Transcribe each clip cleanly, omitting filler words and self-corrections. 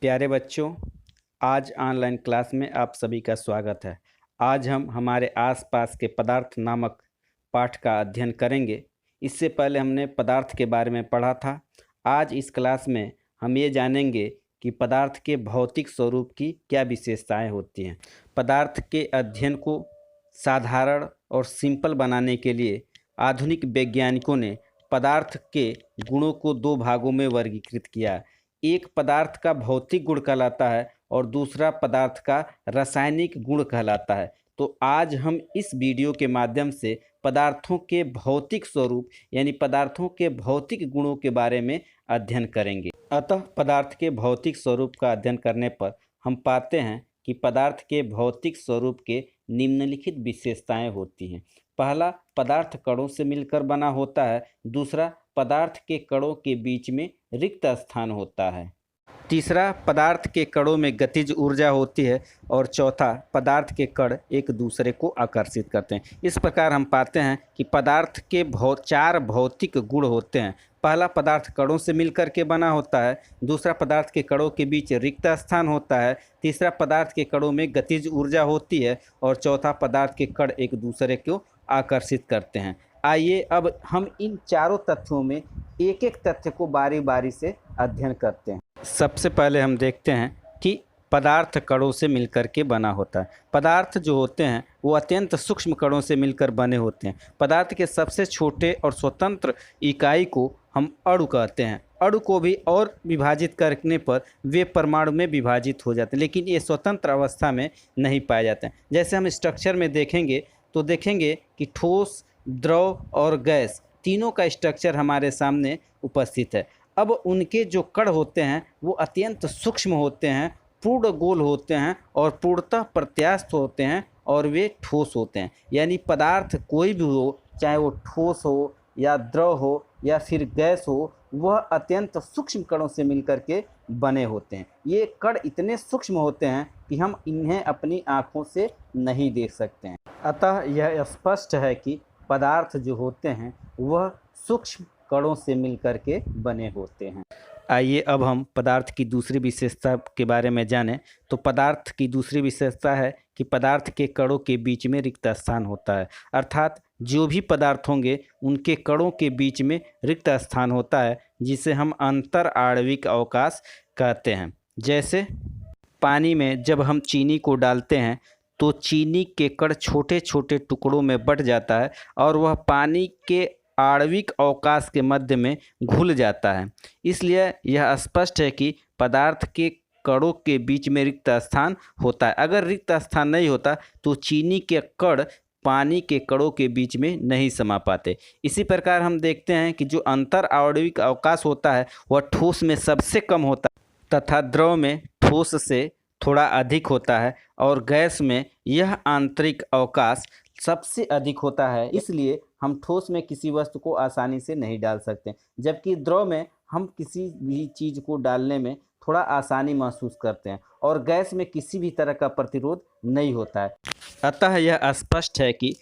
प्यारे बच्चों, आज ऑनलाइन क्लास में आप सभी का स्वागत है। आज हम हमारे आसपास के पदार्थ नामक पाठ का अध्ययन करेंगे। इससे पहले हमने पदार्थ के बारे में पढ़ा था। आज इस क्लास में हम ये जानेंगे कि पदार्थ के भौतिक स्वरूप की क्या विशेषताएं होती हैं। पदार्थ के अध्ययन को साधारण और सिंपल बनाने के लिए आधुनिक वैज्ञानिकों ने पदार्थ के गुणों को दो भागों में वर्गीकृत किया। एक पदार्थ का भौतिक गुण कहलाता है और दूसरा पदार्थ का रासायनिक गुण कहलाता है। तो आज हम इस वीडियो के माध्यम से पदार्थों के भौतिक स्वरूप यानी पदार्थों के भौतिक गुणों के बारे में अध्ययन करेंगे। अतः पदार्थ के भौतिक स्वरूप का अध्ययन करने पर हम पाते हैं कि पदार्थ के भौतिक स्वरूप के निम्नलिखित विशेषताएं होती हैं। पहला, पदार्थ कणों से मिलकर बना होता है। दूसरा, पदार्थ के कणों के बीच में रिक्त स्थान होता है। तीसरा, पदार्थ के कणों में गतिज ऊर्जा होती है। और चौथा, पदार्थ के कण एक दूसरे को आकर्षित करते हैं। इस प्रकार हम पाते हैं कि पदार्थ के चार भौतिक गुण होते हैं। पहला, पदार्थ कणों से मिलकर के बना होता है। दूसरा, पदार्थ के कणों के बीच रिक्त स्थान होता है। तीसरा, पदार्थ के कणों में गतिज ऊर्जा होती है। और चौथा, पदार्थ के कण एक दूसरे को आकर्षित करते हैं। आइए अब हम इन चारों तथ्यों में एक एक तथ्य को बारी बारी से अध्ययन करते हैं। सबसे पहले हम देखते हैं कि पदार्थ कणों से मिलकर के बना होता है। पदार्थ जो होते हैं वो अत्यंत सूक्ष्म कणों से मिलकर बने होते हैं। पदार्थ के सबसे छोटे और स्वतंत्र इकाई को हम अणु कहते हैं। अणु को भी और विभाजित करने पर वे परमाणु में विभाजित हो जाते हैं, लेकिन ये स्वतंत्र अवस्था में नहीं पाए जाते हैं। जैसे हम स्ट्रक्चर में देखेंगे तो देखेंगे कि ठोस, द्रव और गैस तीनों का स्ट्रक्चर हमारे सामने उपस्थित है। अब उनके जो कण होते हैं वो अत्यंत सूक्ष्म होते हैं, पूर्ण गोल होते हैं और पूर्णतः प्रत्यास्थ होते हैं और वे ठोस होते हैं। यानी पदार्थ कोई भी हो, चाहे वो ठोस हो या द्रव हो या फिर गैस हो, वह अत्यंत सूक्ष्म कणों से मिलकर के बने होते हैं। ये कण इतने सूक्ष्म होते हैं कि हम इन्हें अपनी आँखों से नहीं देख सकते हैं। अतः यह स्पष्ट है कि पदार्थ जो होते हैं वह सूक्ष्म कणों से मिलकर के बने होते हैं। आइए अब हम पदार्थ की दूसरी विशेषता के बारे में जानें। तो पदार्थ की दूसरी विशेषता है कि पदार्थ के कणों के बीच में रिक्त स्थान होता है। अर्थात जो भी पदार्थ होंगे उनके कणों के बीच में रिक्त स्थान होता है, जिसे हम अंतर आणविक अवकाश कहते हैं। जैसे पानी में जब हम चीनी को डालते हैं तो चीनी के कण छोटे छोटे टुकड़ों में बंट जाता है और वह पानी के आणविक अवकाश के मध्य में घुल जाता है। इसलिए यह स्पष्ट है कि पदार्थ के कणों के बीच में रिक्त स्थान होता है। अगर रिक्त स्थान नहीं होता तो चीनी के कण पानी के कणों के बीच में नहीं समा पाते। इसी प्रकार हम देखते हैं कि जो अंतर आणविक अवकाश होता है वह ठोस में सबसे कम होता है तथा द्रव में ठोस से थोड़ा अधिक होता है और गैस में यह आंतरिक अवकाश सबसे अधिक होता है। इसलिए हम ठोस में किसी वस्तु को आसानी से नहीं डाल सकते, जबकि द्रव में हम किसी भी चीज़ को डालने में थोड़ा आसानी महसूस करते हैं और गैस में किसी भी तरह का प्रतिरोध नहीं होता है। अतः यह स्पष्ट है कि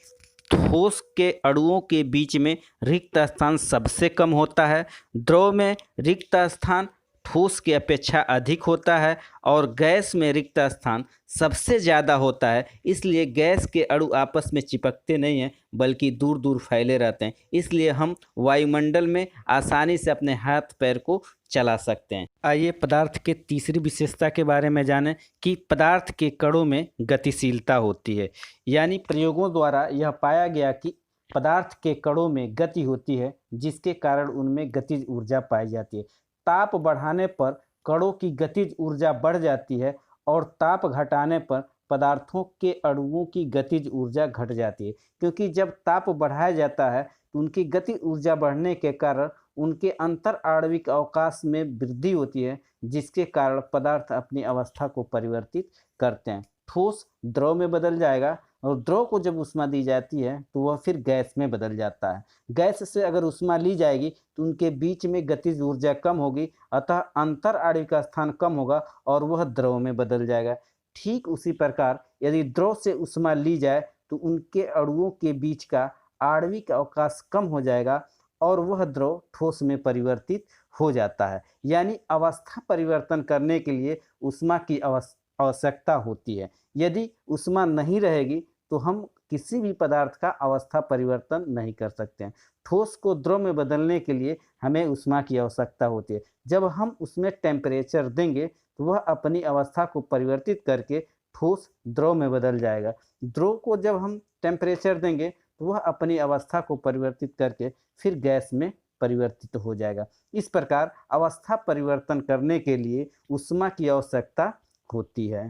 ठोस के अणुओं के बीच में रिक्त स्थान सबसे कम होता है। द्रव में रिक्त स्थान ठोस की अपेक्षा अधिक होता है और गैस में रिक्त स्थान सबसे ज़्यादा होता है। इसलिए गैस के अणु आपस में चिपकते नहीं हैं बल्कि दूर दूर फैले रहते हैं। इसलिए हम वायुमंडल में आसानी से अपने हाथ पैर को चला सकते हैं। आइए पदार्थ के तीसरी विशेषता के बारे में जानें कि पदार्थ के कणों में गतिशीलता होती है। यानी प्रयोगों द्वारा यह पाया गया कि पदार्थ के कणों में गति होती है, जिसके कारण उनमें गतिज ऊर्जा पाई जाती है। ताप बढ़ाने पर कणों की गतिज ऊर्जा बढ़ जाती है और ताप घटाने पर पदार्थों के अणुओं की गतिज ऊर्जा घट जाती है, क्योंकि जब ताप बढ़ाया जाता है तो उनकी गति ऊर्जा बढ़ने के कारण उनके अंतर आणविक अवकाश में वृद्धि होती है, जिसके कारण पदार्थ अपनी अवस्था को परिवर्तित करते हैं। ठोस द्रव में बदल जाएगा और द्रव को जब ऊष्मा दी जाती है तो वह फिर गैस में बदल जाता है। गैस से अगर ऊष्मा ली जाएगी तो उनके बीच में गतिज ऊर्जा कम होगी, अतः अंतर आणविक स्थान कम होगा और वह द्रव में बदल जाएगा। ठीक उसी प्रकार यदि द्रव से ऊष्मा ली जाए तो उनके अणुओं के बीच का आणविक अवकाश कम हो जाएगा और वह द्रव ठोस में परिवर्तित हो जाता है। यानी अवस्था परिवर्तन करने के लिए ऊष्मा की आवश्यकता होती है। यदि ऊष्मा नहीं रहेगी तो हम किसी भी पदार्थ का अवस्था परिवर्तन नहीं कर सकते हैं। ठोस को द्रव में बदलने के लिए हमें ऊष्मा की आवश्यकता होती है। जब हम उसमें टेम्परेचर देंगे तो वह अपनी अवस्था को परिवर्तित करके ठोस द्रव में बदल जाएगा। द्रव को जब हम टेम्परेचर देंगे तो वह अपनी अवस्था को परिवर्तित करके फिर गैस में परिवर्तित हो जाएगा। इस प्रकार अवस्था परिवर्तन करने के लिए ऊष्मा की आवश्यकता होती है।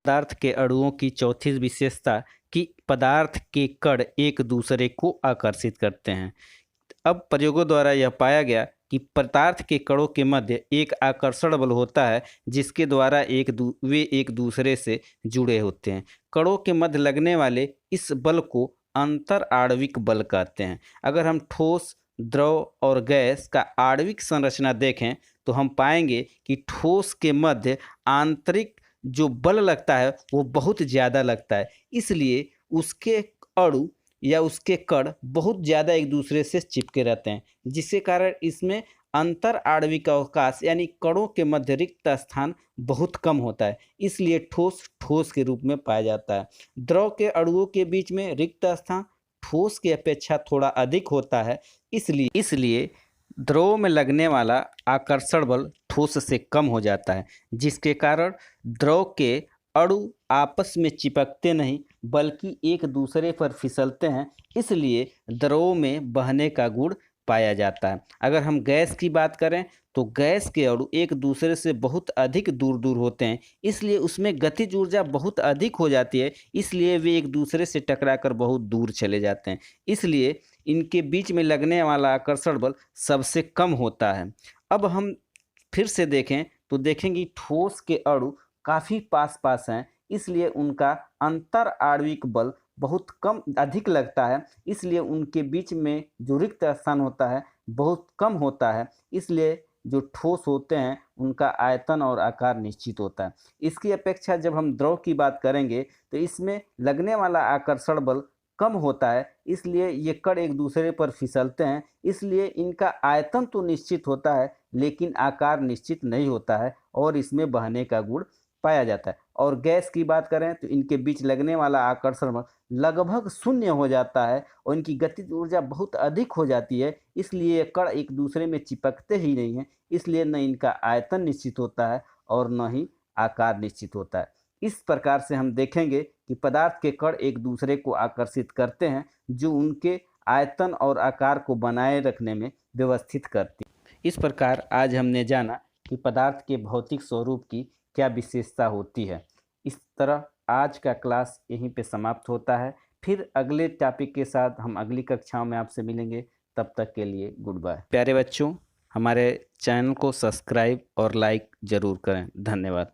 पदार्थ के अणुओं की चौथी विशेषता कि पदार्थ के कण एक दूसरे को आकर्षित करते हैं। अब प्रयोगों द्वारा यह पाया गया कि पदार्थ के कणों के मध्य एक आकर्षण बल होता है जिसके द्वारा वे एक दूसरे से जुड़े होते हैं। कणों के मध्य लगने वाले इस बल को अंतर आणविक बल कहते हैं। अगर हम ठोस, द्रव और गैस का आणविक संरचना देखें तो हम पाएंगे कि ठोस के मध्य आंतरिक जो बल लगता है वो बहुत ज़्यादा लगता है, इसलिए उसके अणु या उसके कण बहुत ज़्यादा एक दूसरे से चिपके रहते हैं, जिसके कारण इसमें अंतर आणविक अवकाश यानी कणों के मध्य रिक्त स्थान बहुत कम होता है, इसलिए ठोस ठोस के रूप में पाया जाता है। द्रव के अणुओं के बीच में रिक्त स्थान ठोस की अपेक्षा थोड़ा अधिक होता है, इसलिए द्रव में लगने वाला आकर्षण बल ठोस से कम हो जाता है, जिसके कारण द्रव के अणु आपस में चिपकते नहीं बल्कि एक दूसरे पर फिसलते हैं, इसलिए द्रव में बहने का गुण पाया जाता है। अगर हम गैस की बात करें तो गैस के अणु एक दूसरे से बहुत अधिक दूर दूर होते हैं, इसलिए उसमें गतिज ऊर्जा बहुत अधिक हो जाती है, इसलिए वे एक दूसरे से टकराकर बहुत दूर चले जाते हैं, इसलिए इनके बीच में लगने वाला आकर्षण बल सबसे कम होता है। अब हम फिर से देखें तो देखेंगे ठोस के अणु काफ़ी पास पास हैं, इसलिए उनका अंतर आणविक बल बहुत कम अधिक लगता है, इसलिए उनके बीच में जो रिक्त स्थान होता है बहुत कम होता है, इसलिए जो ठोस होते हैं उनका आयतन और आकार निश्चित होता है। इसकी अपेक्षा जब हम द्रव की बात करेंगे तो इसमें लगने वाला आकर्षण बल कम होता है, इसलिए ये कण एक दूसरे पर फिसलते हैं, इसलिए इनका आयतन तो निश्चित होता है लेकिन आकार निश्चित नहीं होता है और इसमें बहने का गुण पाया जाता है। और गैस की बात करें तो इनके बीच लगने वाला आकर्षण बल लगभग शून्य हो जाता है और इनकी गतिज ऊर्जा बहुत अधिक हो जाती है, इसलिए कण एक दूसरे में चिपकते ही नहीं हैं, इसलिए न इनका आयतन निश्चित होता है और न ही आकार निश्चित होता है। इस प्रकार से हम देखेंगे कि पदार्थ के कण एक दूसरे को आकर्षित करते हैं जो उनके आयतन और आकार को बनाए रखने में व्यवस्थित करती है। इस प्रकार आज हमने जाना कि पदार्थ के भौतिक स्वरूप की क्या विशेषता होती है। इस तरह आज का क्लास यहीं पे समाप्त होता है। फिर अगले टॉपिक के साथ हम अगली कक्षाओं में आपसे मिलेंगे। तब तक के लिए गुड बाय। प्यारे बच्चों, हमारे चैनल को सब्सक्राइब और लाइक ज़रूर करें। धन्यवाद।